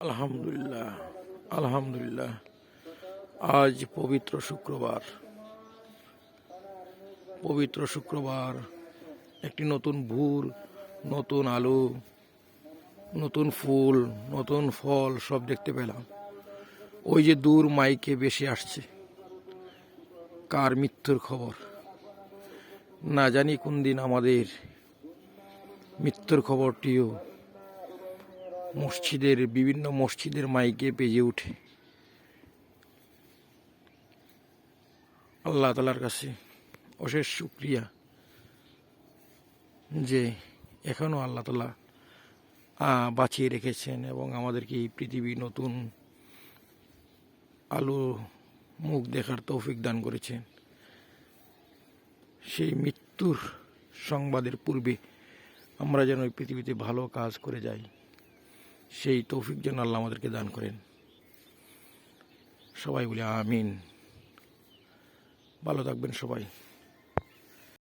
আলহামদুলিল্লাহ আলহামদুলিল্লাহ। আজ পবিত্র শুক্রবার, একটি নতুন ভোর, নতুন আলো, নতুন ফুল, নতুন ফল সব দেখতে পেলাম। ওই যে দূর মাইকে বেশি আসছে কার মৃত্যুর খবর। না জানি কোন দিন আমাদের মৃত্যুর খবরটিও বিভিন্ন মসজিদের মাইকে বেজে ওঠে। আল্লাহ তাআলার কাছে অশেষ শুকরিয়া যে এখনো আল্লাহ তাআলা বাঁচিয়ে রেখেছেন এবং আমাদেরকে এই পৃথিবী নতুন আলো মুখ দেখার তৌফিক দান করেছেন। সেই মৃত্যুর সংবাদের পূর্বে আমরা যেন এই পৃথিবীতে ভালো কাজ করে যাই, সেই তৌফিক যেন আল্লাহ আমাদেরকে দান করেন। সবাই বলি আমিন। ভালো থাকবেন সবাই।